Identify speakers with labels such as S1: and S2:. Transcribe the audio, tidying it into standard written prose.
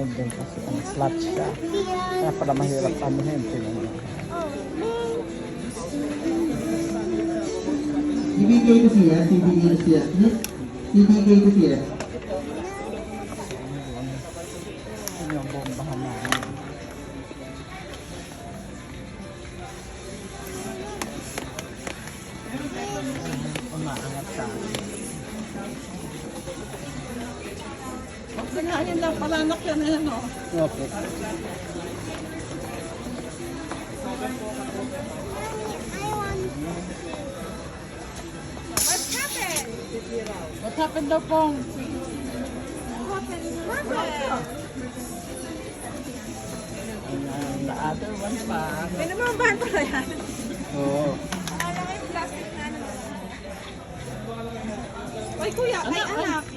S1: Ganun din kasi ang flat siya. Kaya pala mahirap anuhin.
S2: Ibigay ko siya, ibigay ko siya. Ibigay ko siya.
S1: Yun yung bombahan namin. Umaangat sa akin.
S3: Pagkakain lang, palanak yan na yan, o.
S1: Okay.
S3: What happened daw pong?
S1: The other one pa.
S3: May namambahan pala yan.
S1: Oo.
S3: Oy, kuya, ay anak.